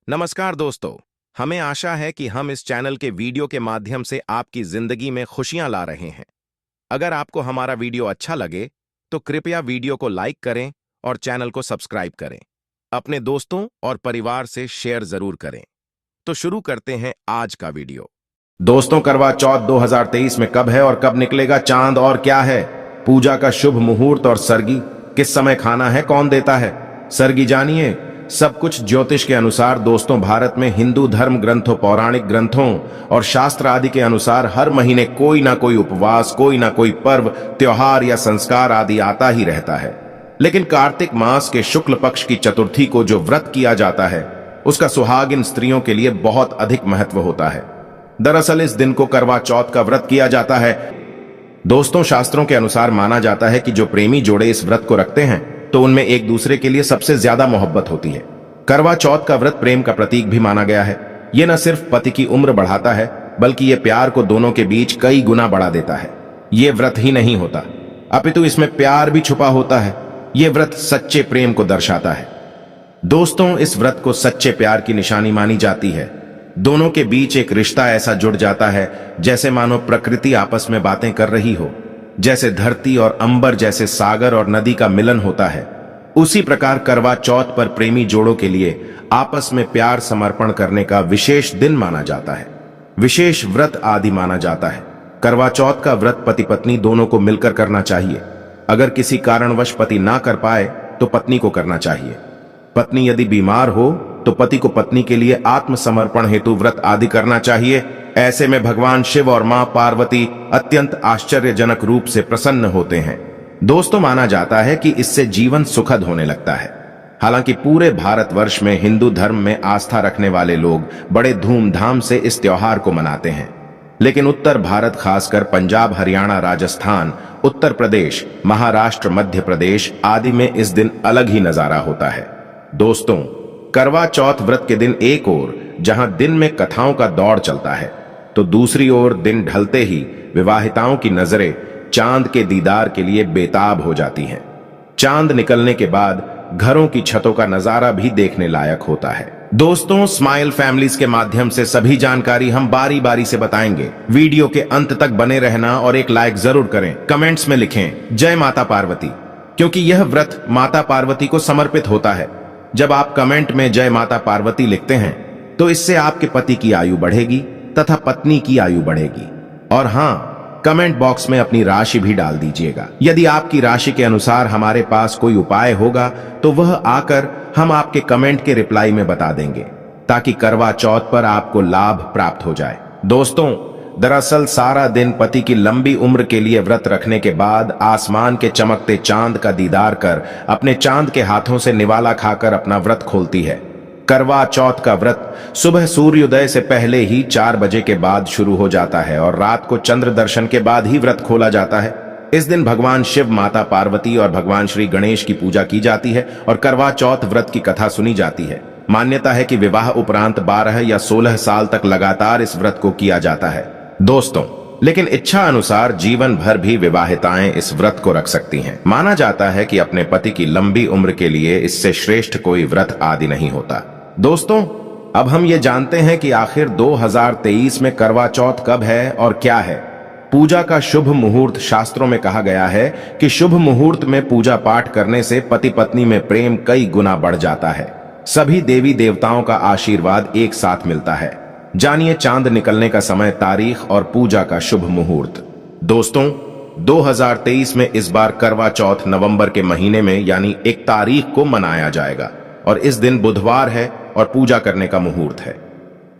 नमस्कार दोस्तों। हमें आशा है कि हम इस चैनल के वीडियो के माध्यम से आपकी जिंदगी में खुशियां ला रहे हैं। अगर आपको हमारा वीडियो अच्छा लगे तो कृपया वीडियो को लाइक करें और चैनल को सब्सक्राइब करें। अपने दोस्तों और परिवार से शेयर जरूर करें। तो शुरू करते हैं आज का वीडियो। दोस्तों, करवा चौथ 2023 में कब है और कब निकलेगा चांद और क्या है पूजा का शुभ मुहूर्त और सरगी किस समय खाना है, कौन देता है सरगी, जानिए सब कुछ ज्योतिष के अनुसार। दोस्तों, भारत में हिंदू धर्म ग्रंथों, पौराणिक ग्रंथों और शास्त्र आदि के अनुसार हर महीने कोई ना कोई उपवास, कोई ना कोई पर्व, त्योहार या संस्कार आदि आता ही रहता है। लेकिन कार्तिक मास के शुक्ल पक्ष की चतुर्थी को जो व्रत किया जाता है उसका सुहागिन स्त्रियों के लिए बहुत अधिक महत्व होता है। दरअसल इस दिन को करवा चौथ का व्रत किया जाता है। दोस्तों, शास्त्रों के अनुसार माना जाता है कि जो प्रेमी जोड़े इस व्रत को रखते हैं तो उनमें एक दूसरे के लिए सबसे ज्यादा मोहब्बत होती है। करवा चौथ का व्रत प्रेम का प्रतीक भी माना गया है। ये न सिर्फ पति की उम्र बढ़ाता है बल्कि ये प्यार को दोनों के बीच कई गुना बढ़ा देता है। ये व्रत ही नहीं होता अपितु इसमें प्यार भी छुपा होता है। ये व्रत सच्चे प्रेम को दर्शाता है। दोस्तों, इस व्रत को सच्चे प्यार की निशानी मानी जाती है। दोनों के बीच एक रिश्ता ऐसा जुड़ जाता है जैसे मानो प्रकृति आपस में बातें कर रही हो। जैसे धरती और अंबर, जैसे सागर और नदी का मिलन होता है, उसी प्रकार करवा चौथ पर प्रेमी जोड़ों के लिए आपस में प्यार समर्पण करने का विशेष दिन माना जाता है, विशेष व्रत आदि माना जाता है। करवा चौथ का व्रत पति पत्नी दोनों को मिलकर करना चाहिए। अगर किसी कारणवश पति ना कर पाए तो पत्नी को करना चाहिए। पत्नी यदि बीमार हो तो पति को पत्नी के लिए आत्मसमर्पण हेतु व्रत आदि करना चाहिए। ऐसे में भगवान शिव और मां पार्वती अत्यंत आश्चर्यजनक रूप से प्रसन्न होते हैं। दोस्तों, माना जाता है कि इससे जीवन सुखद होने लगता है। हालांकि पूरे भारतवर्ष में हिंदू धर्म में आस्था रखने वाले लोग बड़े धूमधाम से इस त्योहार को मनाते हैं, लेकिन उत्तर भारत, खासकर पंजाब, हरियाणा, राजस्थान, उत्तर प्रदेश, महाराष्ट्र, मध्य प्रदेश आदि में इस दिन अलग ही नजारा होता है। दोस्तों, करवा चौथ व्रत के दिन एक ओर जहां दिन में कथाओं का दौर चलता है तो दूसरी ओर दिन ढलते ही विवाहिताओं की नजरें चांद के दीदार के लिए बेताब हो जाती हैं। चांद निकलने के बाद घरों की छतों का नजारा भी देखने लायक होता है। दोस्तों, स्माइल फैमिलीज के माध्यम से सभी जानकारी हम बारी बारी से बताएंगे। वीडियो के अंत तक बने रहना और एक लाइक जरूर करें। कमेंट्स में लिखें जय माता पार्वती, क्योंकि यह व्रत माता पार्वती को समर्पित होता है। जब आप कमेंट में जय माता पार्वती लिखते हैं तो इससे आपके पति की आयु बढ़ेगी तथा पत्नी की आयु बढ़ेगी। और हाँ, कमेंट बॉक्स में अपनी राशि भी डाल दीजिएगा। यदि आपकी राशि के अनुसार हमारे पास कोई उपाय होगा तो वह आकर हम आपके कमेंट के रिप्लाई में बता देंगे, ताकि करवा चौथ पर आपको लाभ प्राप्त हो जाए। दोस्तों, दरअसल सारा दिन पति की लंबी उम्र के लिए व्रत रखने के बाद आसमान के चमकते चांद का दीदार कर अपने चांद के हाथों से निवाला खाकर अपना व्रत खोलती है। करवा चौथ का व्रत सुबह सूर्योदय से पहले ही 4 बजे के बाद शुरू हो जाता है और रात को चंद्र दर्शन के बाद ही व्रत खोला जाता है। इस दिन भगवान शिव, माता पार्वती और भगवान श्री गणेश की पूजा की जाती है और करवा चौथ व्रत की कथा सुनी जाती है। मान्यता है कि विवाह उपरांत 12 या 16 साल तक लगातार इस व्रत को किया जाता है। दोस्तों, लेकिन इच्छा अनुसार जीवन भर भी विवाहिताएं इस व्रत को रख सकती हैं। माना जाता है कि अपने पति की लंबी उम्र के लिए इससे श्रेष्ठ कोई व्रत आदि नहीं होता। दोस्तों, अब हम ये जानते हैं कि आखिर 2023 में करवा चौथ कब है और क्या है। पूजा का शुभ मुहूर्त। शास्त्रों में कहा गया है कि शुभ मुहूर्त में पूजा पाठ करने से पति पत्नी में प्रेम कई गुना बढ़ जाता है। सभी देवी देवताओं का आशीर्वाद एक साथ मिलता है। जानिए चांद निकलने का समय, तारीख और पूजा का शुभ मुहूर्त। दोस्तों, 2023 में इस बार करवा चौथ नवंबर के महीने में यानी 1 तारीख को मनाया जाएगा और इस दिन बुधवार है और पूजा करने का मुहूर्त है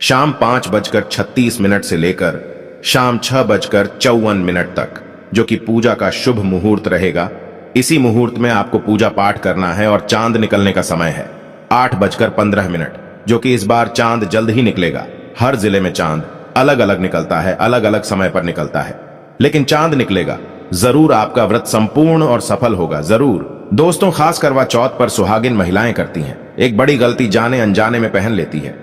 शाम 5:36 से लेकर शाम 6:54 तक, जो कि पूजा का शुभ मुहूर्त रहेगा। इसी मुहूर्त में आपको पूजा पाठ करना है और चांद निकलने का समय है 8:15, जो कि इस बार चांद जल्द ही निकलेगा। हर जिले में चांद अलग अलग निकलता है, अलग अलग समय पर निकलता है, लेकिन चांद निकलेगा जरूर। आपका व्रत संपूर्ण और सफल होगा जरूर। दोस्तों, खास करवा चौथ पर सुहागिन महिलाएं करती हैं एक बड़ी गलती, जाने अनजाने में पहन लेती है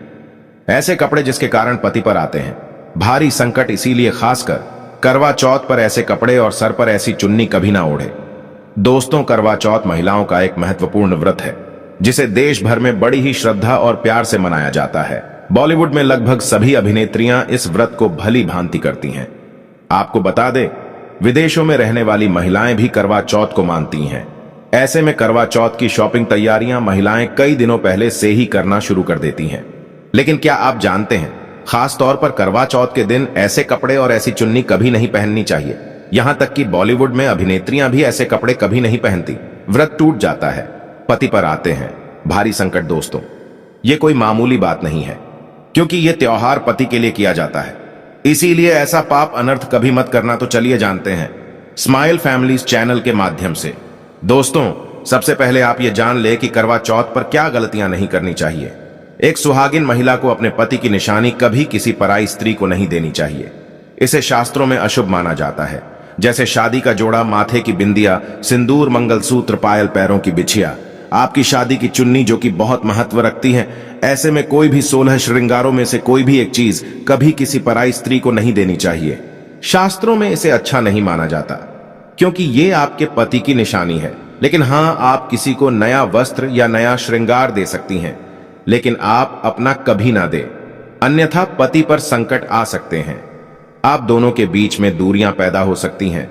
ऐसे कपड़े जिसके कारण पति पर आते हैं भारी संकट। इसीलिए खासकर करवा चौथ पर ऐसे कपड़े और सर पर ऐसी चुन्नी कभी ना ओढ़े। दोस्तों, करवा चौथ महिलाओं का एक महत्वपूर्ण व्रत है जिसे देश भर में बड़ी ही श्रद्धा और प्यार से मनाया जाता है। बॉलीवुड में लगभग सभी अभिनेत्रियां इस व्रत को भली भांति करती हैं। आपको बता दें, विदेशों में रहने वाली महिलाएं भी करवा चौथ को मानती हैं। ऐसे में करवा चौथ की शॉपिंग तैयारियां महिलाएं कई दिनों पहले से ही करना शुरू कर देती हैं। लेकिन क्या आप जानते हैं, खास तौर पर करवा चौथ के दिन ऐसे कपड़े और ऐसी चुन्नी कभी नहीं पहननी चाहिए। यहां तक कि बॉलीवुड में अभिनेत्रियां भी ऐसे कपड़े कभी नहीं पहनती। व्रत टूट जाता है, पति पर आते हैं भारी संकट। दोस्तों, ये कोई मामूली बात नहीं है, क्योंकि ये त्योहार पति के लिए किया जाता है। इसीलिए ऐसा पाप अनर्थ कभी मत करना। तो चलिए जानते हैं स्माइल फैमिलीज चैनल के माध्यम से। दोस्तों, सबसे पहले आप ये जान ले कि करवा चौथ पर क्या गलतियां नहीं करनी चाहिए। एक सुहागिन महिला को अपने पति की निशानी कभी किसी पराई स्त्री को नहीं देनी चाहिए। इसे शास्त्रों में अशुभ माना जाता है, जैसे शादी का जोड़ा, माथे की बिंदिया, सिंदूर, मंगलसूत्र, पायल, पैरों की बिछिया, आपकी शादी की चुन्नी जो कि बहुत महत्व रखती है। ऐसे में कोई भी 16 श्रृंगारों में से कोई भी एक चीज कभी किसी पराई स्त्री को नहीं देनी चाहिए। शास्त्रों में इसे अच्छा नहीं माना जाता, क्योंकि ये आपके पति की निशानी है। लेकिन हाँ, आप किसी को नया वस्त्र या नया श्रृंगार दे सकती हैं, लेकिन आप अपना कभी ना दे, अन्यथा पति पर संकट आ सकते हैं। आप दोनों के बीच में दूरियां पैदा हो सकती हैं।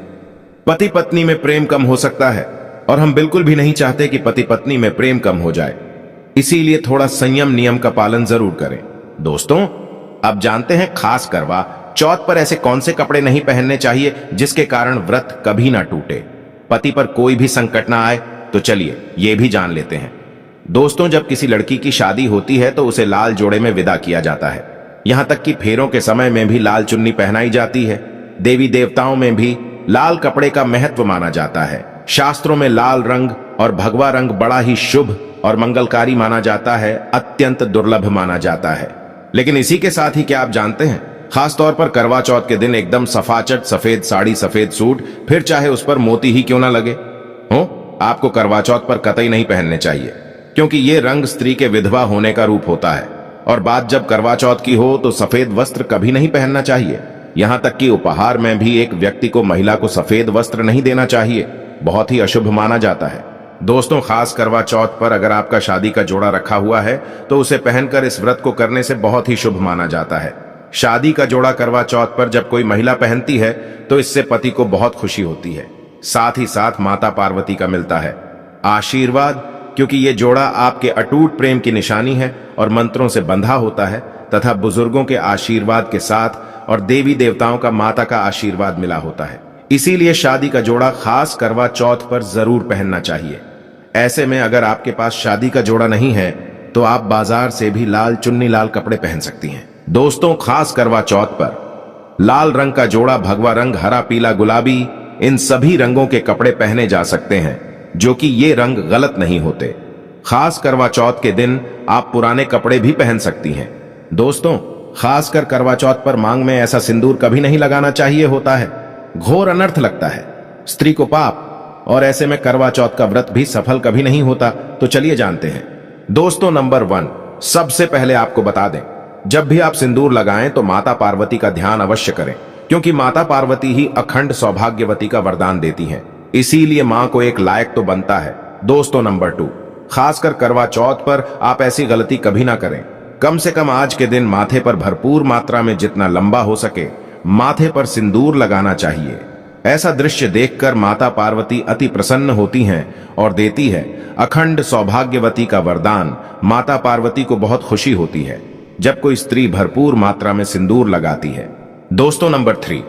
पति पत्नी में प्रेम कम हो सकता है, और हम बिल्कुल भी नहीं चाहते कि पति पत्नी में प्रेम कम हो जाए। इसीलिए थोड़ा संयम नियम का पालन जरूर करें। दोस्तों, अब जानते हैं खास करवा चौथ पर ऐसे कौन से कपड़े नहीं पहनने चाहिए जिसके कारण व्रत कभी ना टूटे, पति पर कोई भी संकट ना आए। तो चलिए ये भी जान लेते हैं। दोस्तों, जब किसी लड़की की शादी होती है तो उसे लाल जोड़े में विदा किया जाता है। यहां तक कि फेरों के समय में भी लाल चुन्नी पहनाई जाती है। देवी देवताओं में भी लाल कपड़े का महत्व माना जाता है। शास्त्रों में लाल रंग और भगवा रंग बड़ा ही शुभ और मंगलकारी माना जाता है, अत्यंत दुर्लभ माना जाता है। लेकिन इसी के साथ ही क्या आप जानते हैं, खास तौर पर करवा चौथ के दिन एकदम सफाचट सफेद साड़ी, सफेद सूट, फिर चाहे उस पर मोती ही क्यों ना लगे हो, आपको करवा चौथ पर कतई नहीं पहनने चाहिए, क्योंकि ये रंग स्त्री के विधवा होने का रूप होता है। और बात जब करवा चौथ की हो तो सफेद वस्त्र कभी नहीं पहनना चाहिए। यहां तक कि उपहार में भी एक व्यक्ति को महिला को सफेद वस्त्र नहीं देना चाहिए, बहुत ही अशुभ माना जाता है। दोस्तों, खास करवा चौथ पर अगर आपका शादी का जोड़ा रखा हुआ है तो उसे पहनकर इस व्रत को करने से बहुत ही शुभ माना जाता है। शादी का जोड़ा करवा चौथ पर जब कोई महिला पहनती है तो इससे पति को बहुत खुशी होती है, साथ ही साथ माता पार्वती का मिलता है आशीर्वाद, क्योंकि ये जोड़ा आपके अटूट प्रेम की निशानी है और मंत्रों से बंधा होता है तथा बुजुर्गों के आशीर्वाद के साथ और देवी देवताओं का, माता का आशीर्वाद मिला होता है। इसीलिए शादी का जोड़ा खास करवा चौथ पर जरूर पहनना चाहिए। ऐसे में अगर आपके पास शादी का जोड़ा नहीं है तो आप बाजार से भी लाल चुन्नी, लाल कपड़े पहन सकती हैं। दोस्तों, खास करवा चौथ पर लाल रंग का जोड़ा, भगवा रंग, हरा, पीला, गुलाबी, इन सभी रंगों के कपड़े पहने जा सकते हैं, जो कि ये रंग गलत नहीं होते। खास करवा चौथ के दिन आप पुराने कपड़े भी पहन सकती हैं। दोस्तों, खासकर करवा चौथ पर मांग में ऐसा सिंदूर कभी नहीं लगाना चाहिए होता है, घोर अनर्थ लगता है, स्त्री को पाप, और ऐसे में करवा चौथ का व्रत भी सफल कभी नहीं होता। तो चलिए जानते हैं। दोस्तों, नंबर 1, सबसे पहले आपको बता दें, जब भी आप सिंदूर लगाएं तो माता पार्वती का ध्यान अवश्य करें, क्योंकि माता पार्वती ही अखंड सौभाग्यवती का वरदान देती हैं। इसीलिए मां को एक लायक तो बनता है। दोस्तों, नंबर 2, खासकर करवा चौथ पर आप ऐसी गलती कभी ना करें। कम से कम आज के दिन माथे पर भरपूर मात्रा में जितना लंबा हो सके माथे पर सिंदूर लगाना चाहिए। ऐसा दृश्य देखकर माता पार्वती अति प्रसन्न होती हैं और देती है अखंड सौभाग्यवती का वरदान। माता पार्वती को बहुत खुशी होती है जब कोई स्त्री भरपूर मात्रा में सिंदूर लगाती है। दोस्तों, नंबर 3,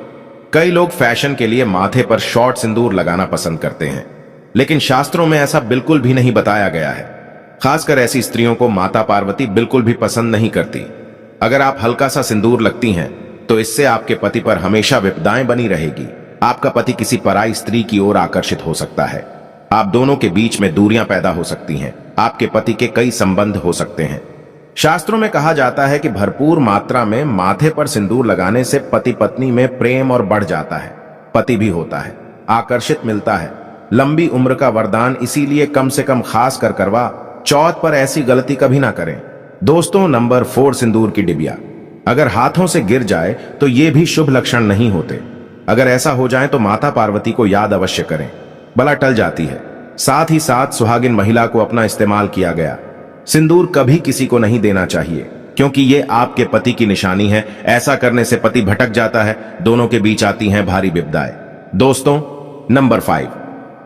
कई लोग फैशन के लिए माथे पर शॉर्ट सिंदूर लगाना पसंद करते हैं, लेकिन शास्त्रों में ऐसा बिल्कुल भी नहीं बताया गया है। खासकर ऐसी स्त्रियों को माता पार्वती बिल्कुल भी पसंद नहीं करती। अगर आप हल्का सा सिंदूर लगती हैं तो इससे आपके पति पर हमेशा विपदाएं बनी रहेगी। आपका पति किसी पराई स्त्री की ओर आकर्षित हो सकता है। आप दोनों के बीच में दूरियां पैदा हो सकती हैं। आपके पति के कई संबंध हो सकते हैं। शास्त्रों में कहा जाता है कि भरपूर मात्रा में माथे पर सिंदूर लगाने से पति पत्नी में प्रेम और बढ़ जाता है, पति भी होता है, आकर्षित मिलता है, लंबी उम्र का वरदान। इसीलिए कम से कम खास कर करवा चौथ पर ऐसी गलती कभी ना करें। दोस्तों, नंबर 4, सिंदूर की डिबिया अगर हाथों से गिर जाए तो ये भी शुभ लक्षण नहीं होते। अगर ऐसा हो जाए तो माता पार्वती को याद अवश्य करें, बला टल जाती है। साथ ही साथ सुहागिन महिला को अपना इस्तेमाल किया गया। सिंदूर कभी किसी को नहीं देना चाहिए, क्योंकि ये आपके पति की निशानी है। ऐसा करने से पति भटक जाता है, दोनों के बीच आती हैं भारी विपदाएं। दोस्तों, नंबर 5,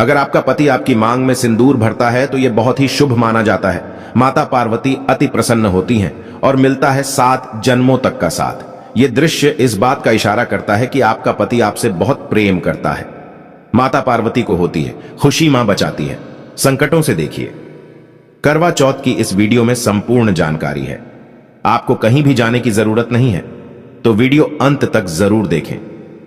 अगर आपका पति आपकी मांग में सिंदूर भरता है तो यह बहुत ही शुभ माना जाता है। माता पार्वती अति प्रसन्न होती हैं और मिलता है 7 जन्मों तक का साथ। यह दृश्य इस बात का इशारा करता है कि आपका पति आपसे बहुत प्रेम करता है। माता पार्वती को होती है खुशी, मां बचाती है संकटों से। देखिए, करवा चौथ की इस वीडियो में संपूर्ण जानकारी है। आपको कहीं भी जाने की जरूरत नहीं है, तो वीडियो अंत तक जरूर देखें।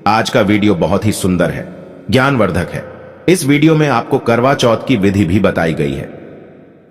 आज का वीडियो बहुत ही सुंदर है, ज्ञानवर्धक है। इस वीडियो में आपको करवा चौथ की विधि भी बताई गई है।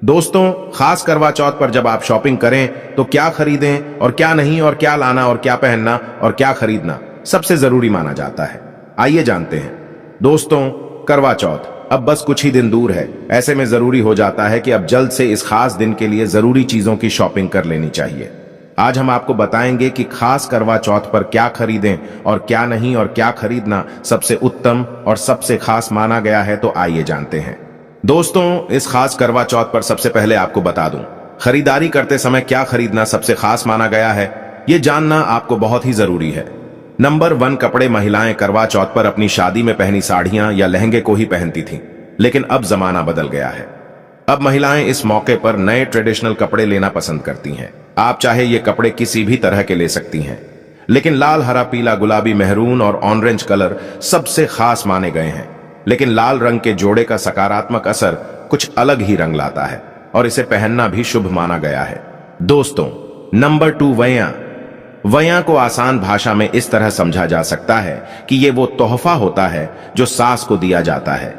दोस्तों, खास करवा चौथ पर जब आप शॉपिंग करें तो क्या खरीदें और क्या नहीं, और क्या लाना और क्या पहनना और क्या खरीदना सबसे जरूरी माना जाता है। आइए जानते हैं। दोस्तों, करवा चौथ अब बस कुछ ही दिन दूर है। ऐसे में जरूरी हो जाता है कि अब जल्द से इस खास दिन के लिए जरूरी चीजों की शॉपिंग कर लेनी चाहिए। आज हम आपको बताएंगे कि खास करवा चौथ पर क्या खरीदें और क्या नहीं, और क्या खरीदना सबसे उत्तम और सबसे खास माना गया है। तो आइए जानते हैं। दोस्तों, इस खास करवा चौथ पर सबसे पहले आपको बता दूं, खरीदारी करते समय क्या खरीदना सबसे खास माना गया है, यह जानना आपको बहुत ही जरूरी है। नंबर 1, कपड़े। महिलाएं करवा चौथ पर अपनी शादी में पहनी साड़ियां या लहंगे को ही पहनती थीं, लेकिन अब जमाना बदल गया है। अब महिलाएं इस मौके पर नए ट्रेडिशनल कपड़े लेना पसंद करती हैं। आप चाहे ये कपड़े किसी भी तरह के ले सकती हैं, लेकिन लाल, हरा, पीला, गुलाबी, मेहरून और ऑरेंज कलर सबसे खास माने गए हैं। लेकिन लाल रंग के जोड़े का सकारात्मक असर कुछ अलग ही रंग लाता है और इसे पहनना भी शुभ माना गया है। दोस्तों, नंबर 2, वैया। वैया को आसान भाषा में इस तरह समझा जा सकता है कि ये वो तोहफा होता है जो सास को दिया जाता है।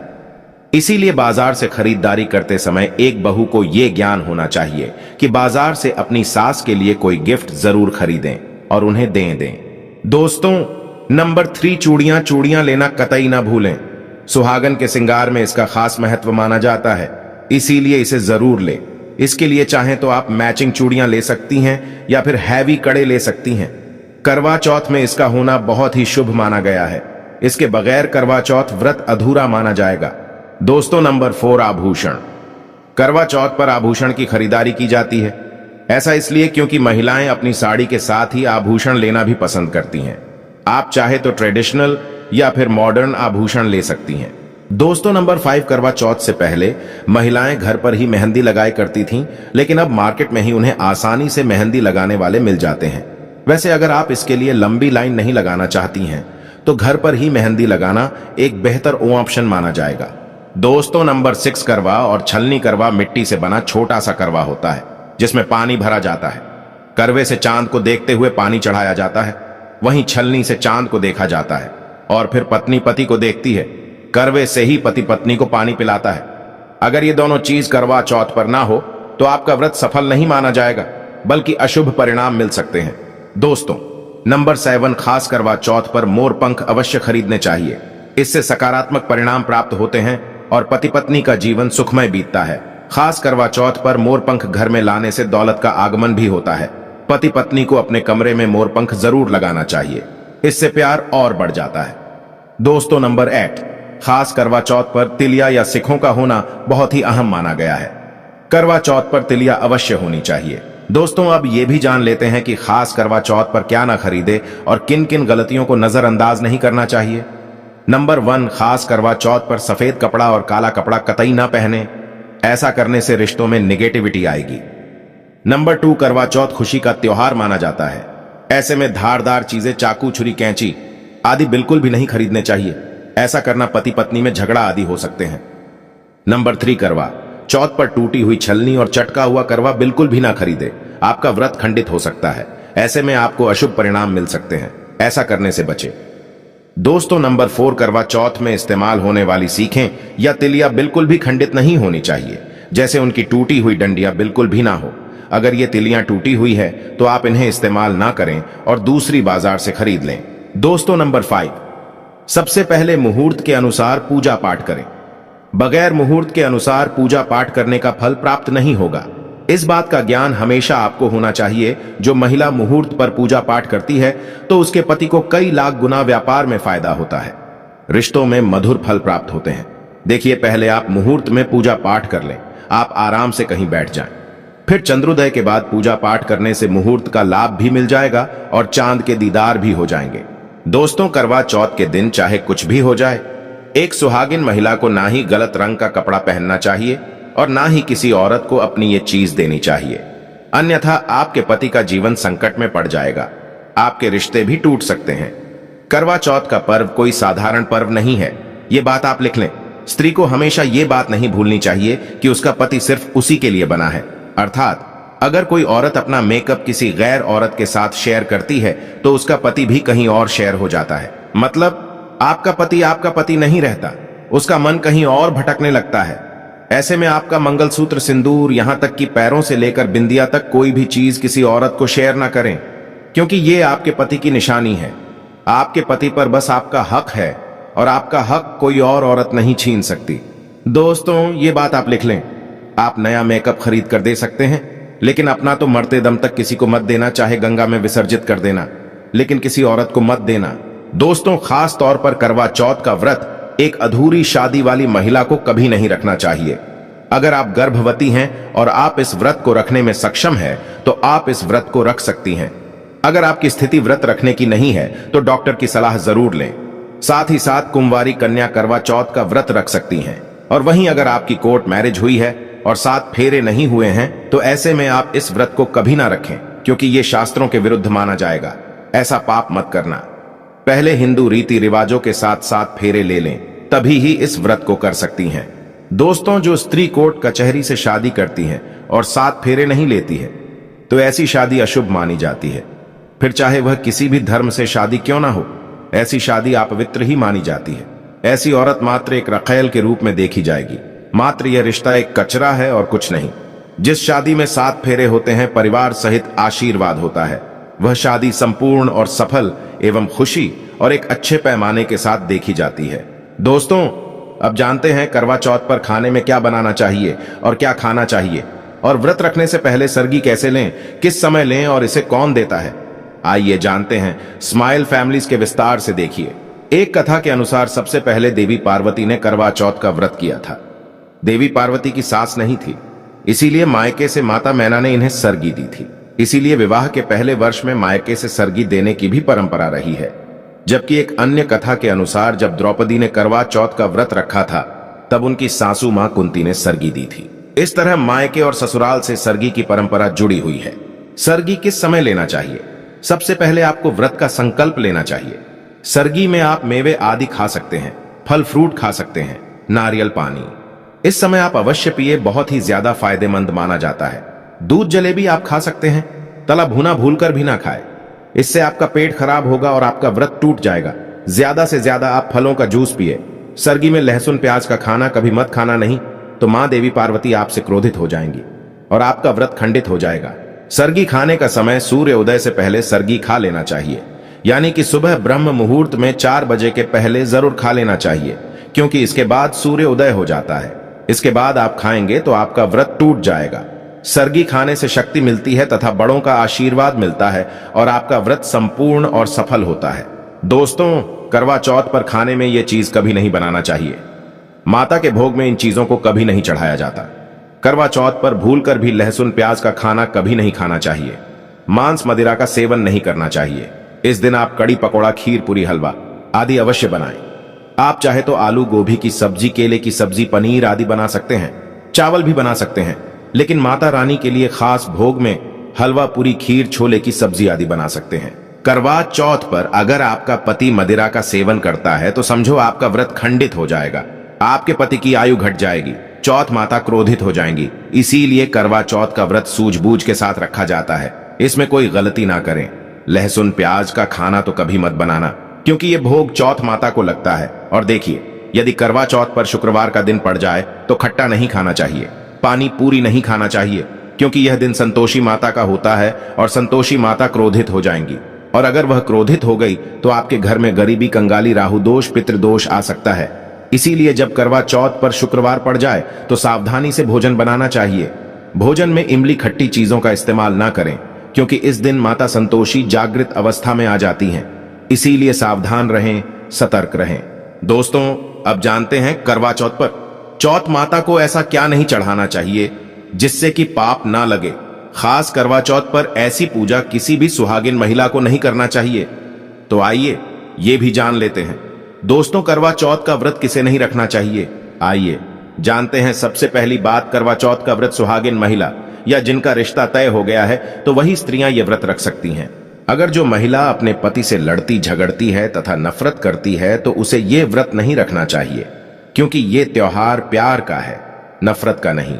इसीलिए बाजार से खरीदारी करते समय एक बहू को यह ज्ञान होना चाहिए कि बाजार से अपनी सास के लिए कोई गिफ्ट जरूर खरीदें और उन्हें दें। दोस्तों, नंबर 3, चूड़ियां। चूड़ियां लेना कतई ना भूलें। सुहागन के श्रृंगार में इसका खास महत्व माना जाता है, इसीलिए इसे जरूर लें। इसके लिए चाहें तो आप मैचिंग चूड़ियां ले सकती हैं या फिर हैवी कड़े ले सकती हैं। करवा चौथ में इसका होना बहुत ही शुभ माना गया है। इसके बगैर करवा चौथ व्रत अधूरा माना जाएगा। दोस्तों, नंबर 4, आभूषण। करवा चौथ पर आभूषण की खरीदारी की जाती है। ऐसा इसलिए क्योंकि महिलाएं अपनी साड़ी के साथ ही आभूषण लेना भी पसंद करती हैं। आप चाहे तो ट्रेडिशनल या फिर मॉडर्न आभूषण ले सकती हैं। दोस्तों, नंबर 5, करवा चौथ से पहले महिलाएं घर पर ही मेहंदी लगाया करती थीं, लेकिन अब मार्केट में ही उन्हें आसानी से मेहंदी लगाने वाले मिल जाते हैं। वैसे अगर आप इसके लिए लंबी लाइन नहीं लगाना चाहती हैं, तो घर पर ही मेहंदी लगाना एक बेहतर ऑप्शन माना जाएगा। दोस्तों, नंबर 6, करवा और छलनी। करवा मिट्टी से बना छोटा सा करवा होता है जिसमें पानी भरा जाता है। करवे से चांद को देखते हुए पानी चढ़ाया जाता है, वहीं छलनी से चांद को देखा जाता है और फिर पत्नी पति को देखती है। करवे से ही पति पत्नी को पानी पिलाता है। अगर ये दोनों चीज करवा चौथ पर ना हो तो आपका व्रत सफल नहीं माना जाएगा, बल्कि अशुभ परिणाम मिल सकते हैं। दोस्तों, नंबर 7, खास करवा चौथ पर मोर पंख अवश्य खरीदने चाहिए। इससे सकारात्मक परिणाम प्राप्त होते हैं और पति पत्नी का जीवन सुखमय बीतता है। खास करवा चौथ पर मोर पंख घर में लाने से दौलत का आगमन भी होता है। पति पत्नी को अपने कमरे में मोर पंख जरूर लगाना चाहिए, इससे प्यार और बढ़ जाता है। दोस्तों, नंबर 8, खास करवा चौथ पर तिलिया या सिखों का होना बहुत ही अहम माना गया है। करवा चौथ पर तिलिया अवश्य होनी चाहिए। दोस्तों, अब ये भी जान लेते हैं कि खास करवा चौथ पर क्या ना खरीदे और किन किन गलतियों को नजरअंदाज नहीं करना चाहिए। नंबर 1, खास करवा चौथ पर सफेद कपड़ा और काला कपड़ा कतई ना पहने। ऐसा करने से रिश्तों में निगेटिविटी आएगी। नंबर 2, करवा चौथ खुशी का त्योहार माना जाता है। ऐसे में धारदार चीजें, चाकू, छुरी, कैंची आदि बिल्कुल भी नहीं खरीदने चाहिए। ऐसा करना पति पत्नी में झगड़ा आदि हो सकते हैं। नंबर 3, करवा चौथ पर टूटी हुई छलनी और चटका हुआ करवा बिल्कुल भी ना खरीदे। आपका व्रत खंडित हो सकता है। ऐसे में आपको अशुभ परिणाम मिल सकते हैं। ऐसा करने से बचें। दोस्तों, नंबर 4, करवा चौथ में इस्तेमाल होने वाली सीखें या तिलिया बिल्कुल भी खंडित नहीं होनी चाहिए। जैसे उनकी टूटी हुई डंडियां बिल्कुल भी ना हो। अगर ये तिलियां टूटी हुई है तो आप इन्हें इस्तेमाल ना करें और दूसरी बाजार से खरीद लें। दोस्तों, नंबर 5, सबसे पहले मुहूर्त के अनुसार पूजा पाठ करें। बगैर मुहूर्त के अनुसार पूजा पाठ करने का फल प्राप्त नहीं होगा। इस बात का ज्ञान हमेशा आपको होना चाहिए। जो महिला मुहूर्त पर पूजा पाठ करती है तो उसके पति को कई लाख गुना व्यापार में फायदा होता है, रिश्तों में मधुर फल प्राप्त होते हैं। देखिए, पहले आप मुहूर्त में पूजा पाठ कर लें। आप आराम से कहीं बैठ जाएं। फिर चंद्रोदय के बाद पूजा पाठ करने से मुहूर्त का लाभ भी मिल जाएगा और चांद के दीदार भी हो जाएंगे। दोस्तों, करवा चौथ के दिन चाहे कुछ भी हो जाए, एक सुहागिन महिला को ना ही गलत रंग का कपड़ा पहनना चाहिए और ना ही किसी औरत को अपनी ये चीज देनी चाहिए, अन्यथा आपके पति का जीवन संकट में पड़ जाएगा। आपके रिश्ते भी टूट सकते हैं। करवा चौथ का पर्व कोई साधारण पर्व नहीं है, ये बात आप लिख लें। स्त्री को हमेशा ये बात नहीं भूलनी चाहिए कि उसका पति सिर्फ उसी के लिए बना है। अर्थात अगर कोई औरत अपना मेकअप किसी गैर औरत के साथ शेयर करती है तो उसका पति भी कहीं और शेयर हो जाता है। मतलब आपका पति नहीं रहता, उसका मन कहीं और भटकने लगता है। ऐसे में आपका मंगलसूत्र, सिंदूर, यहां तक कि पैरों से लेकर बिंदिया तक कोई भी चीज किसी औरत को शेयर ना करें, क्योंकि ये आपके पति की निशानी है। आपके पति पर बस आपका हक है और आपका हक कोई और औरत नहीं छीन सकती। दोस्तों, ये बात आप लिख लें। आप नया मेकअप खरीद कर दे सकते हैं, लेकिन अपना तो मरते दम तक किसी को मत देना, चाहे गंगा में विसर्जित कर देना, लेकिन किसी औरत को मत देना। दोस्तों, खास तौर पर करवा चौथ का व्रत एक अधूरी शादी वाली महिला को कभी नहीं रखना चाहिए। अगर आप गर्भवती हैं और आप इस व्रत को रखने में सक्षम हैं, तो आप इस व्रत को रख सकती हैं। अगर आपकी स्थिति व्रत रखने की नहीं है तो डॉक्टर की सलाह जरूर लें। साथ ही साथ कुंवारी कन्या करवा चौथ का व्रत रख सकती हैं। और वहीं अगर आपकी कोर्ट मैरिज हुई है और 7 फेरे नहीं हुए हैं तो ऐसे में आप इस व्रत को कभी ना रखें, क्योंकि ये शास्त्रों के विरुद्ध माना जाएगा। ऐसा पाप मत करना। पहले हिंदू रीति रिवाजों के साथ 7 फेरे ले लें, तभी ही इस व्रत को कर सकती हैं। दोस्तों, जो स्त्री कोर्ट कचहरी से शादी करती हैं और 7 फेरे नहीं लेती है तो ऐसी शादी अशुभ मानी जाती है। फिर चाहे वह किसी भी धर्म से शादी क्यों ना हो, ऐसी शादी अपवित्र ही मानी जाती है। ऐसी औरत मात्र एक रखैल के रूप में देखी जाएगी। मात्र यह रिश्ता एक कचरा है और कुछ नहीं। जिस शादी में 7 फेरे होते हैं, परिवार सहित आशीर्वाद होता है, वह शादी संपूर्ण और सफल एवं खुशी और एक अच्छे पैमाने के साथ देखी जाती है। दोस्तों, अब जानते हैं करवा चौथ पर खाने में क्या बनाना चाहिए और क्या खाना चाहिए, और व्रत रखने से पहले सरगी कैसे लें, किस समय लें और इसे कौन देता है। आइए जानते हैं। स्माइल फैमिलीज के विस्तार से देखिए। एक कथा के अनुसार सबसे पहले देवी पार्वती ने करवा चौथ का व्रत किया था। देवी पार्वती की सास नहीं थी, इसीलिए मायके से माता मैना ने इन्हें सरगी दी थी। इसीलिए विवाह के पहले वर्ष में मायके से सरगी देने की भी परंपरा रही है। जबकि एक अन्य कथा के अनुसार जब द्रौपदी ने करवा चौथ का व्रत रखा था, तब उनकी सासू मां कुंती ने सरगी दी थी। इस तरह मायके और ससुराल से सरगी की परंपरा जुड़ी हुई है। सरगी किस समय लेना चाहिए? सबसे पहले आपको व्रत का संकल्प लेना चाहिए। सरगी में आप मेवे आदि खा सकते हैं, फल फ्रूट खा सकते हैं, नारियल पानी इस समय आप अवश्य पिए, बहुत ही ज्यादा फायदेमंद माना जाता है। दूध जलेबी आप खा सकते हैं, तला भुना भूलकर भी ना खाए, इससे आपका पेट खराब होगा और आपका व्रत टूट जाएगा। ज्यादा से ज्यादा आप फलों का जूस पिए। सरगी में लहसुन प्याज का खाना कभी मत खाना, नहीं तो मां देवी पार्वती आपसे क्रोधित हो जाएंगी और आपका व्रत खंडित हो जाएगा। सरगी खाने का समय सूर्य उदय से पहले सरगी खा लेना चाहिए, यानी कि सुबह ब्रह्म मुहूर्त में 4 बजे के पहले जरूर खा लेना चाहिए, क्योंकि इसके बाद सूर्य उदय हो जाता है। इसके बाद आप खाएंगे तो आपका व्रत टूट जाएगा। सरगी खाने से शक्ति मिलती है तथा बड़ों का आशीर्वाद मिलता है और आपका व्रत संपूर्ण और सफल होता है। दोस्तों, करवा चौथ पर खाने में यह चीज कभी नहीं बनाना चाहिए। माता के भोग में इन चीजों को कभी नहीं चढ़ाया जाता। करवा चौथ पर भूलकर भी लहसुन प्याज का खाना कभी नहीं खाना चाहिए। मांस मदिरा का सेवन नहीं करना चाहिए। इस दिन आप कड़ी पकौड़ा, खीर पूरी, हलवा आदि अवश्य बनाएं। आप चाहे तो आलू गोभी की सब्जी, केले की सब्जी, पनीर आदि बना सकते हैं। चावल भी बना सकते हैं, लेकिन माता रानी के लिए खास भोग में हलवा, पूरी, खीर, छोले की सब्जी आदि बना सकते हैं। करवा चौथ पर अगर आपका पति मदिरा का सेवन करता है तो समझो आपका व्रत खंडित हो जाएगा। आपके पति की आयु घट जाएगी, चौथ माता क्रोधित हो जाएंगी। इसीलिए करवा चौथ का व्रत सूझबूझ के साथ रखा जाता है। इसमें कोई गलती ना करें। लहसुन प्याज का खाना तो कभी मत बनाना, क्योंकि ये भोग चौथ माता को लगता है। और देखिए, यदि करवा चौथ पर शुक्रवार का दिन पड़ जाए तो खट्टा नहीं खाना चाहिए, पानी पूरी नहीं खाना चाहिए, क्योंकि यह दिन संतोषी माता का होता है और संतोषी माता क्रोधित हो जाएंगी। और अगर वह क्रोधित हो गई तो आपके घर में गरीबी, कंगाली, राहु दोष, पितृदोष आ सकता है। इसीलिए जब करवा चौथ पर शुक्रवार पड़ जाए तो सावधानी से भोजन बनाना चाहिए। भोजन में इमली, खट्टी चीजों का इस्तेमाल ना करें, क्योंकि इस दिन माता संतोषी जागृत अवस्था में आ जाती हैं। इसीलिए सावधान रहें, सतर्क रहें। दोस्तों, अब जानते हैं करवा चौथ पर चौथ माता को ऐसा क्या नहीं चढ़ाना चाहिए जिससे कि पाप ना लगे। खास करवा चौथ पर ऐसी पूजा किसी भी सुहागिन महिला को नहीं करना चाहिए। तो आइए ये भी जान लेते हैं। दोस्तों, करवा चौथ का व्रत किसे नहीं रखना चाहिए, आइए जानते हैं। सबसे पहली बात, करवा चौथ का व्रत सुहागिन महिला या जिनका रिश्ता तय हो गया है तो वही स्त्रियां ये व्रत रख सकती हैं। अगर जो महिला अपने पति से लड़ती झगड़ती है तथा नफरत करती है तो उसे ये व्रत नहीं रखना चाहिए, क्योंकि ये त्योहार प्यार का है, नफरत का नहीं।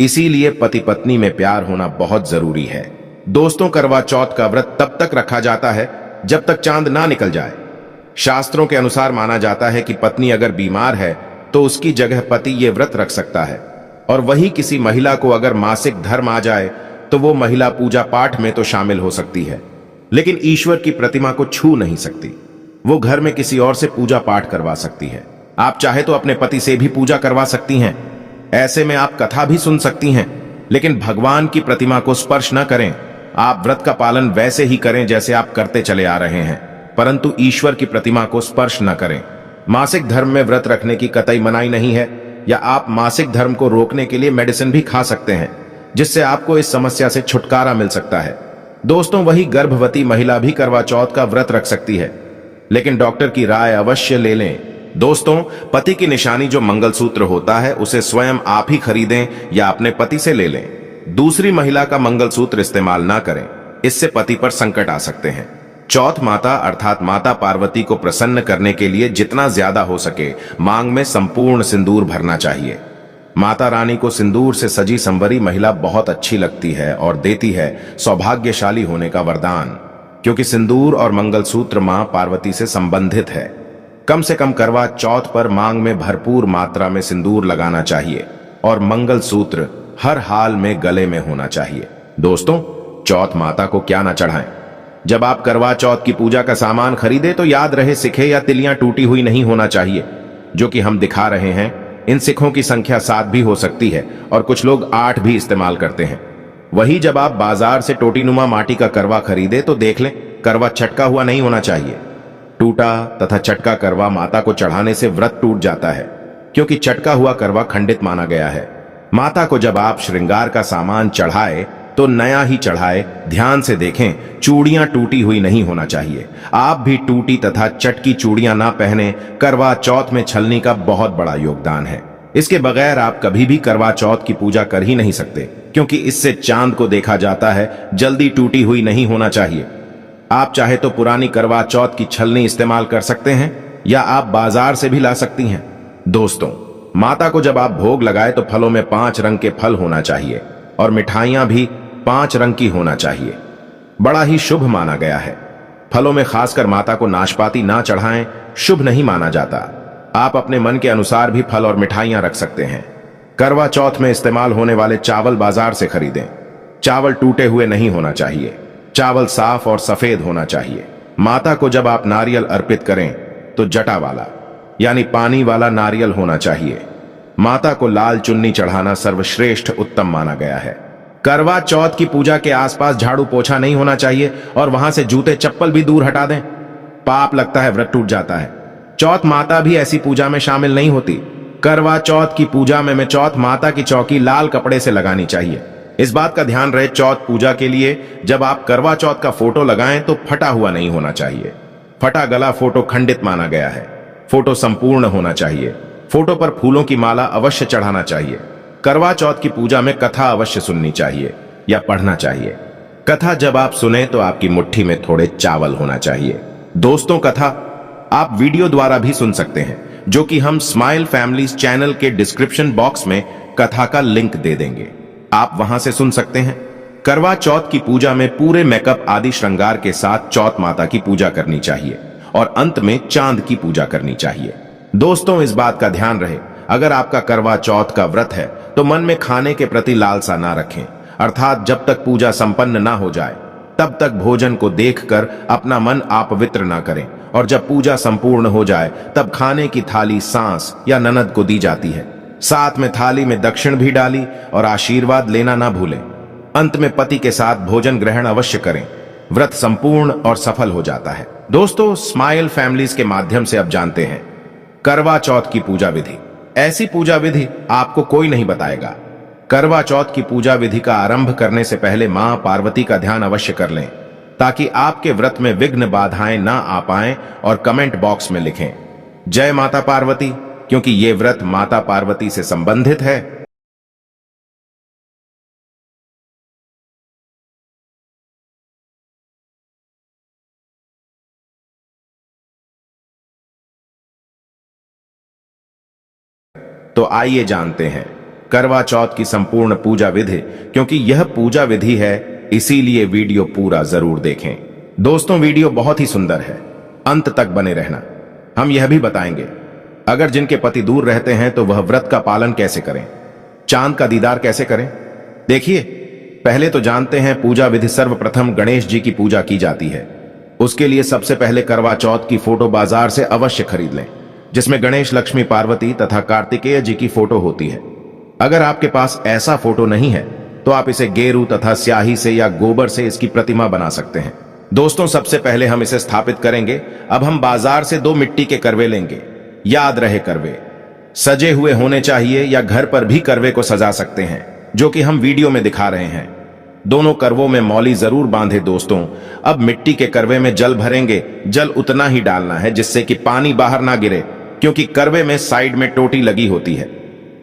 इसीलिए पति पत्नी में प्यार होना बहुत जरूरी है। दोस्तों, करवा चौथ का व्रत तब तक रखा जाता है जब तक चांद ना निकल जाए। शास्त्रों के अनुसार माना जाता है कि पत्नी अगर बीमार है तो उसकी जगह पति ये व्रत रख सकता है, और वही किसी महिला को अगर मासिक धर्म आ जाए तो वो महिला पूजा पाठ में तो शामिल हो सकती है, लेकिन ईश्वर की प्रतिमा को छू नहीं सकती। वो घर में किसी और से पूजा पाठ करवा सकती है। आप चाहे तो अपने पति से भी पूजा करवा सकती हैं। ऐसे में आप कथा भी सुन सकती हैं, लेकिन भगवान की प्रतिमा को स्पर्श न करें। आप व्रत का पालन वैसे ही करें जैसे आप करते चले आ रहे हैं, परंतु ईश्वर की प्रतिमा को स्पर्श न करें। मासिक धर्म में व्रत रखने की कतई मनाही नहीं है, या आप मासिक धर्म को रोकने के लिए मेडिसिन भी खा सकते हैं, जिससे आपको इस समस्या से छुटकारा मिल सकता है। दोस्तों, वही गर्भवती महिला भी करवा चौथ का व्रत रख सकती है, लेकिन डॉक्टर की राय अवश्य ले लें। दोस्तों, पति की निशानी जो मंगलसूत्र होता है उसे स्वयं आप ही खरीदें या अपने पति से ले लें। दूसरी महिला का मंगलसूत्र इस्तेमाल ना करें, इससे पति पर संकट आ सकते हैं। चौथ माता अर्थात माता पार्वती को प्रसन्न करने के लिए जितना ज्यादा हो सके मांग में संपूर्ण सिंदूर भरना चाहिए। माता रानी को सिंदूर से सजी संवरी महिला बहुत अच्छी लगती है और देती है सौभाग्यशाली होने का वरदान, क्योंकि सिंदूर और मंगलसूत्र मां पार्वती से संबंधित है। कम से कम करवा चौथ पर मांग में भरपूर मात्रा में सिंदूर लगाना चाहिए और मंगलसूत्र हर हाल में गले में होना चाहिए। दोस्तों, चौथ माता को क्या ना चढ़ाएं। जब आप करवा चौथ की पूजा का सामान खरीदे तो याद रहे सिखे या तिलियां टूटी हुई नहीं होना चाहिए, जो कि हम दिखा रहे हैं। इन सिखों की संख्या 7 भी हो सकती है और कुछ लोग 8 भी इस्तेमाल करते हैं। वही जब आप बाजार से टोटीनुमा माटी का करवा खरीदे तो देख लें करवा चटका हुआ नहीं होना चाहिए। टूटा तथा चटका करवा माता को चढ़ाने से व्रत टूट जाता है, क्योंकि चटका हुआ करवा खंडित माना गया है। माता को जब आप श्रृंगार का सामान चढ़ाए तो नया ही चढ़ाए। ध्यान से देखें, चूड़ियां टूटी हुई नहीं होना चाहिए। आप भी टूटी तथा चटकी चूड़ियां ना पहने। करवा चौथ में छलनी का बहुत बड़ा योगदान है। इसके बगैर आप कभी भी करवा चौथ की पूजा कर ही नहीं सकते, क्योंकि इससे चांद को देखा जाता है। जल्दी टूटी हुई नहीं होना चाहिए। आप चाहे तो पुरानी करवा चौथ की छलनी इस्तेमाल कर सकते हैं, या आप बाजार से भी ला सकती हैं। दोस्तों, माता को जब आप भोग लगाए तो फलों में 5 रंग के फल होना चाहिए और मिठाइयां भी 5 रंग की होना चाहिए। बड़ा ही शुभ माना गया है। फलों में खासकर माता को नाशपाती ना चढ़ाएं, शुभ नहीं माना जाता। आप अपने मन के अनुसार भी फल और मिठाइयां रख सकते हैं। करवा चौथ में इस्तेमाल होने वाले चावल बाजार से खरीदें। चावल टूटे हुए नहीं होना चाहिए। चावल साफ और सफेद होना चाहिए। माता को जब आप नारियल अर्पित करें तो जटा वाला यानी पानी वाला नारियल होना चाहिए। माता को लाल चुन्नी चढ़ाना सर्वश्रेष्ठ उत्तम माना गया है। करवा चौथ की पूजा के आसपास झाड़ू पोछा नहीं होना चाहिए और वहां से जूते चप्पल भी दूर हटा दें। पाप लगता है, व्रत टूट जाता है। चौथ माता भी ऐसी पूजा में शामिल नहीं होती। करवा चौथ की पूजा में चौथ माता की चौकी लाल कपड़े से लगानी चाहिए। इस बात का ध्यान रहे, चौथ पूजा के लिए जब आप करवा चौथ का फोटो लगाएं तो फटा हुआ नहीं होना चाहिए। फटा गला फोटो खंडित माना गया है। फोटो संपूर्ण होना चाहिए। फोटो पर फूलों की माला अवश्य चढ़ाना चाहिए। करवा चौथ की पूजा में कथा अवश्य सुननी चाहिए या पढ़ना चाहिए। कथा जब आप सुने तो आपकी मुट्ठी में थोड़े चावल होना चाहिए। दोस्तों, कथा आप वीडियो द्वारा भी सुन सकते हैं, जो कि हम स्माइल फैमिलीज चैनल के डिस्क्रिप्शन बॉक्स में कथा का लिंक दे देंगे। आप वहां से सुन सकते हैं। करवा चौथ की पूजा में पूरे मेकअप आदि श्रृंगार के साथ चौथ माता की पूजा करनी चाहिए और अंत में चांद की पूजा करनी चाहिए। दोस्तों, इस बात का ध्यान रहे, अगर आपका करवा चौथ का व्रत है तो मन में खाने के प्रति लालसा ना रखें, अर्थात जब तक पूजा संपन्न ना हो जाए तब तक भोजन को देखकर अपना मन अपवित्र ना करें, और जब पूजा संपूर्ण हो जाए तब खाने की थाली सांस या ननद को दी जाती है। साथ में थाली में दक्षिण भी डाली और आशीर्वाद लेना ना भूलें। अंत में पति के साथ भोजन ग्रहण अवश्य करें। व्रत संपूर्ण और सफल हो जाता है। दोस्तों, स्माइल फैमिलीज के माध्यम से अब जानते हैं करवा चौथ की पूजा विधि। ऐसी पूजा विधि आपको कोई नहीं बताएगा। करवा चौथ की पूजा विधि का आरंभ करने से पहले मां पार्वती का ध्यान अवश्य कर लें, ताकि आपके व्रत में विघ्न बाधाएं ना आ पाएं, और कमेंट बॉक्स में लिखें जय माता पार्वती, क्योंकि ये व्रत माता पार्वती से संबंधित है। तो आइए जानते हैं करवा चौथ की संपूर्ण पूजा विधि। क्योंकि यह पूजा विधि है, इसीलिए वीडियो पूरा जरूर देखें। दोस्तों, वीडियो बहुत ही सुंदर है, अंत तक बने रहना। हम यह भी बताएंगे अगर जिनके पति दूर रहते हैं तो वह व्रत का पालन कैसे करें, चांद का दीदार कैसे करें। देखिए, पहले तो जानते हैं पूजा विधि। सर्वप्रथम गणेश जी की पूजा की जाती है। उसके लिए सबसे पहले करवा चौथ की फोटो बाजार से अवश्य खरीद लें, जिसमें गणेश, लक्ष्मी, पार्वती तथा कार्तिकेय जी की फोटो होती है। अगर आपके पास ऐसा फोटो नहीं है तो आप इसे गेरू तथा स्याही से या गोबर से इसकी प्रतिमा बना सकते हैं। दोस्तों, सबसे पहले हम इसे स्थापित करेंगे। अब हम बाजार से 2 मिट्टी के करवे लेंगे। याद रहे, करवे सजे हुए होने चाहिए, या घर पर भी करवे को सजा सकते हैं, जो कि हम वीडियो में दिखा रहे हैं। दोनों करवों में मौली जरूर बांधे। दोस्तों, अब मिट्टी के करवे में जल भरेंगे। जल उतना ही डालना है जिससे कि पानी बाहर ना गिरे, क्योंकि करवे में साइड में टोटी लगी होती है।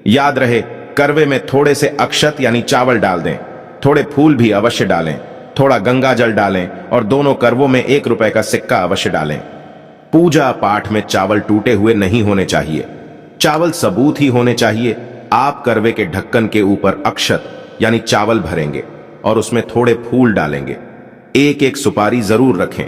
याद रहे, करवे में थोड़े से अक्षत यानी चावल डाल दें, थोड़े फूल भी अवश्य डालें, थोड़ा गंगा जल डालें, और दोनों करवों में 1 रुपए का सिक्का अवश्य डालें। पूजा पाठ में चावल टूटे हुए नहीं होने चाहिए, चावल सबूत ही होने चाहिए। आप करवे के ढक्कन के ऊपर अक्षत यानी चावल भरेंगे और उसमें थोड़े फूल डालेंगे। 1-1 सुपारी जरूर रखें।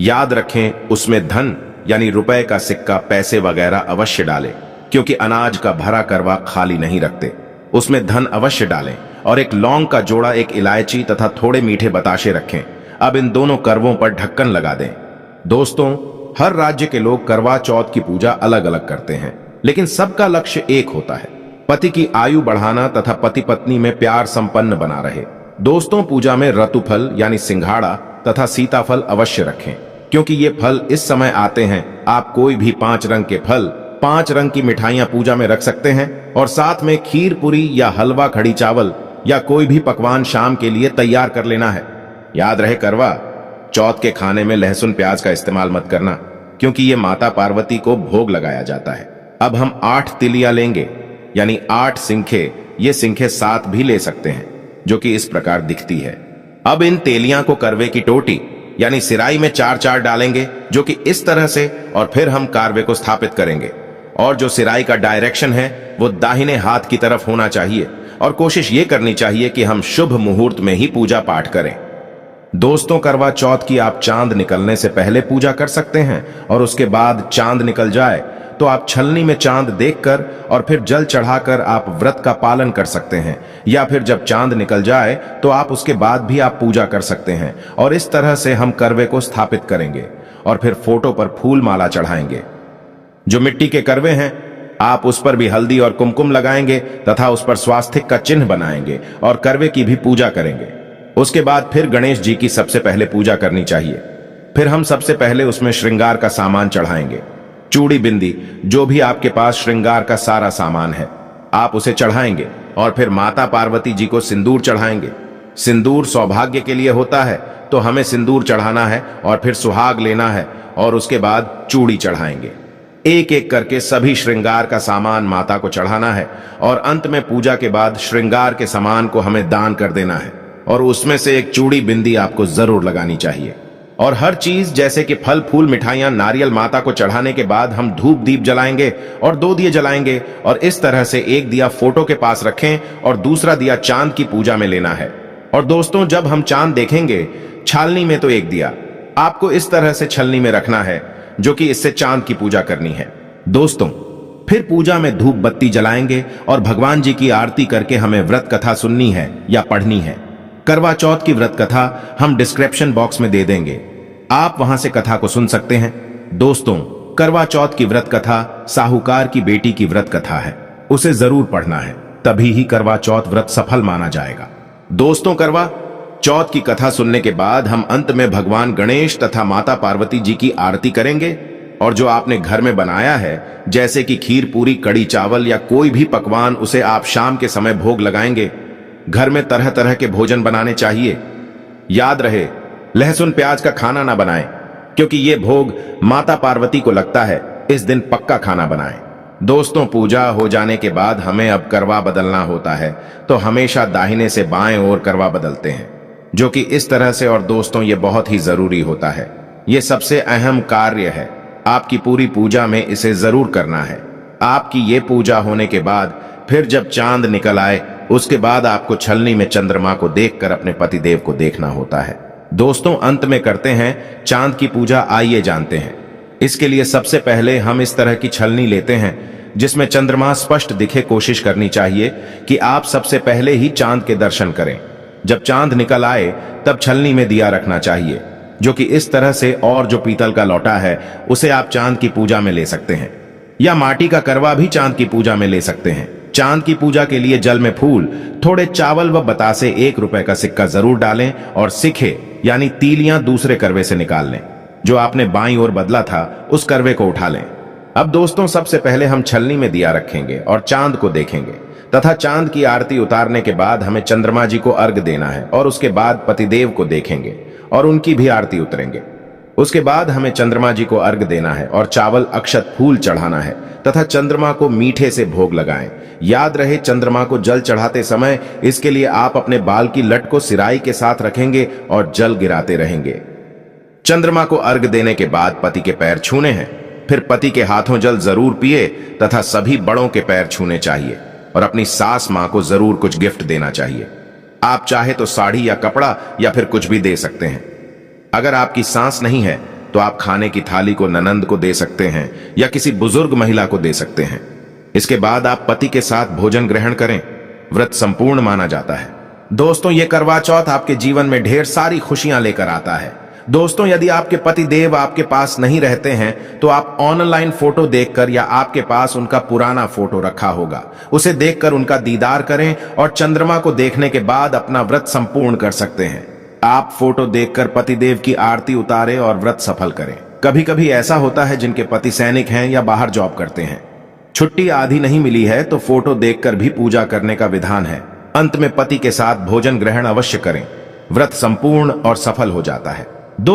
याद रखें, उसमें धन यानी रुपए का सिक्का, पैसे वगैरह अवश्य डालें, क्योंकि अनाज का भरा करवा खाली नहीं रखते। उसमें धन अवश्य डालें, और 1 लौंग का जोड़ा, 1 इलायची तथा थोड़े मीठे बताशे रखें। अब इन दोनों करवों पर ढक्कन लगा दें। दोस्तों, हर राज्य के लोग करवा चौथ की पूजा अलग अलग करते हैं, लेकिन सबका लक्ष्य एक होता है, पति की आयु बढ़ाना तथा पति पत्नी में प्यार संपन्न बना रहे। दोस्तों, पूजा में रतुफल यानी सिंघाड़ा तथा सीताफल अवश्य रखें, क्योंकि ये फल इस समय आते हैं। आप कोई भी 5 रंग के फल, 5 रंग की मिठाइयां पूजा में रख सकते हैं, और साथ में खीर पूरी या हलवा, खड़ी चावल या कोई भी पकवान शाम के लिए तैयार कर लेना है। याद रहे, करवा चौथ के खाने में लहसुन प्याज का इस्तेमाल मत करना, क्योंकि ये माता पार्वती को भोग लगाया जाता है। अब हम 8 तिलियां लेंगे, यानी 8 सिंखे। ये सिंखे 7 भी ले सकते हैं, जो कि इस प्रकार दिखती है। अब इन तेलियां को करवे की टोटी यानी सिराई में 4-4 डालेंगे, जो कि इस तरह से, और फिर हम कारवे को स्थापित करेंगे। और जो सिराई का डायरेक्शन है वो दाहिने हाथ की तरफ होना चाहिए, और कोशिश ये करनी चाहिए कि हम शुभ मुहूर्त में ही पूजा पाठ करें। दोस्तों, करवा चौथ की आप चांद निकलने से पहले पूजा कर सकते हैं, और उसके बाद चांद निकल जाए तो आप छलनी में चांद देखकर और फिर जल चढ़ाकर आप व्रत का पालन कर सकते हैं। या फिर जब चांद निकल जाए तो आप उसके बाद भी आप पूजा कर सकते हैं। और इस तरह से हम करवे को स्थापित करेंगे, और फिर फोटो पर फूल माला चढ़ाएंगे। जो मिट्टी के करवे हैं, आप उस पर भी हल्दी और कुमकुम लगाएंगे तथा उस पर स्वास्तिक का चिन्ह बनाएंगे, और करवे की भी पूजा करेंगे। उसके बाद फिर गणेश जी की सबसे पहले पूजा करनी चाहिए। फिर हम सबसे पहले उसमें श्रृंगार का सामान चढ़ाएंगे। चूड़ी, बिंदी, जो भी आपके पास श्रृंगार का सारा सामान है, आप उसे चढ़ाएंगे। और फिर माता पार्वती जी को सिंदूर चढ़ाएंगे। सिंदूर सौभाग्य के लिए होता है, तो हमें सिंदूर चढ़ाना है, और फिर सुहाग लेना है, और उसके बाद चूड़ी चढ़ाएंगे। 1-1 करके सभी श्रृंगार का सामान माता को चढ़ाना है, और अंत में पूजा के बाद श्रृंगार के सामान को हमें दान कर देना है, और उसमें से 1 चूड़ी, बिंदी आपको जरूर लगानी चाहिए। और हर चीज जैसे कि फल, फूल, मिठाइयां, नारियल माता को चढ़ाने के बाद हम धूप दीप जलाएंगे और 2 दिए जलाएंगे। और इस तरह से 1 दिया फोटो के पास रखें और दूसरा दिया चांद की पूजा में लेना है। और दोस्तों, जब हम चांद देखेंगे छालनी में, तो 1 दिया आपको इस तरह से छलनी में रखना है, जो कि इससे चांद की पूजा करनी है। दोस्तों, फिर पूजा में धूप बत्ती जलाएंगे और भगवान जी की आरती करके हमें व्रत कथा सुननी है या पढ़नी है। करवा चौथ की व्रत कथा हम डिस्क्रिप्शन बॉक्स में दे देंगे, आप वहां से कथा को सुन सकते हैं। दोस्तों, करवा चौथ की व्रत कथा साहूकार की बेटी की व्रत कथा है, उसे जरूर पढ़ना है, तभी ही करवा चौथ व्रत सफल माना जाएगा। दोस्तों, करवा चौथ की कथा सुनने के बाद हम अंत में भगवान गणेश तथा माता पार्वती जी की आरती करेंगे और जो आपने घर में बनाया है, जैसे कि खीर पूरी, कड़ी चावल या कोई भी पकवान, उसे आप शाम के समय भोग लगाएंगे। घर में तरह तरह के भोजन बनाने चाहिए। याद रहे, लहसुन प्याज का खाना ना बनाएं, क्योंकि ये भोग माता पार्वती को लगता है। इस दिन पक्का खाना बनाएं। दोस्तों, पूजा हो जाने के बाद हमें अब करवा बदलना होता है, तो हमेशा दाहिने से बाएं ओर करवा बदलते हैं, जो कि इस तरह से। और दोस्तों, ये बहुत ही जरूरी होता है। ये सबसे अहम कार्य है। आपकी पूरी पूजा में इसे जरूर करना है। आपकी ये पूजा होने के बाद फिर जब चांद निकल आए, उसके बाद आपको छलनी में चंद्रमा को देखकर अपने पतिदेव को देखना होता है। दोस्तों, अंत में करते हैं चांद की पूजा। आइए जानते हैं। इसके लिए सबसे पहले हम इस तरह की छलनी लेते हैं जिसमें चंद्रमा स्पष्ट दिखे। कोशिश करनी चाहिए कि आप सबसे पहले ही चांद के दर्शन करें। जब चांद निकल आए तब छलनी में दिया रखना चाहिए, जो कि इस तरह से। और जो पीतल का लोटा है, उसे आप चांद की पूजा में ले सकते हैं, या माटी का करवा भी चांद की पूजा में ले सकते हैं। चांद की पूजा के लिए जल में फूल, थोड़े चावल व बतासे, 1 रुपए का सिक्का जरूर डालें और सिखे यानी तीलियां दूसरे करवे से निकाल लें। जो आपने बाईं ओर बदला था, उस करवे को उठा लें। अब दोस्तों, सबसे पहले हम छलनी में दिया रखेंगे और चांद को देखेंगे, तथा चांद की आरती उतारने के बाद हमें चंद्रमा जी को अर्घ देना है, और उसके बाद पतिदेव को देखेंगे और उनकी भी आरती उतरेंगे। उसके बाद हमें चंद्रमा जी को अर्घ देना है और चावल, अक्षत, फूल चढ़ाना है, तथा चंद्रमा को मीठे से भोग लगाएं। याद रहे, चंद्रमा को जल चढ़ाते समय इसके लिए आप अपने बाल की लट को सिराई के साथ रखेंगे और जल गिराते रहेंगे। चंद्रमा को अर्घ देने के बाद पति के पैर छूने हैं। फिर पति के हाथों जल जरूर पिए, तथा सभी बड़ों के पैर छूने चाहिए, और अपनी सास मां को जरूर कुछ गिफ्ट देना चाहिए। आप चाहे तो साड़ी या कपड़ा या फिर कुछ भी दे सकते हैं। अगर आपकी सास नहीं है तो आप खाने की थाली को ननंद को दे सकते हैं या किसी बुजुर्ग महिला को दे सकते हैं। इसके बाद आप पति के साथ भोजन ग्रहण करें। व्रत संपूर्ण माना जाता है। दोस्तों, ये करवा चौथ आपके जीवन में ढेर सारी खुशियां लेकर आता है। दोस्तों, यदि आपके पति देव आपके पास नहीं रहते हैं तो आप ऑनलाइन फोटो देखकर, या आपके पास उनका पुराना फोटो रखा होगा, उसे देखकर उनका दीदार करें और चंद्रमा को देखने के बाद अपना व्रत संपूर्ण कर सकते हैं। आप फोटो देखकर पतिदेव की आरती उतारें और व्रत सफल करें। कभी कभी ऐसा होता है जिनके पति सैनिक हैं या बाहर जॉब करते हैं, छुट्टी आधी नहीं मिली है, तो फोटो देखकर भी पूजा करने का विधान है। अंत में पति के साथ भोजन ग्रहण अवश्य करें। व्रत संपूर्ण और सफल हो जाता है।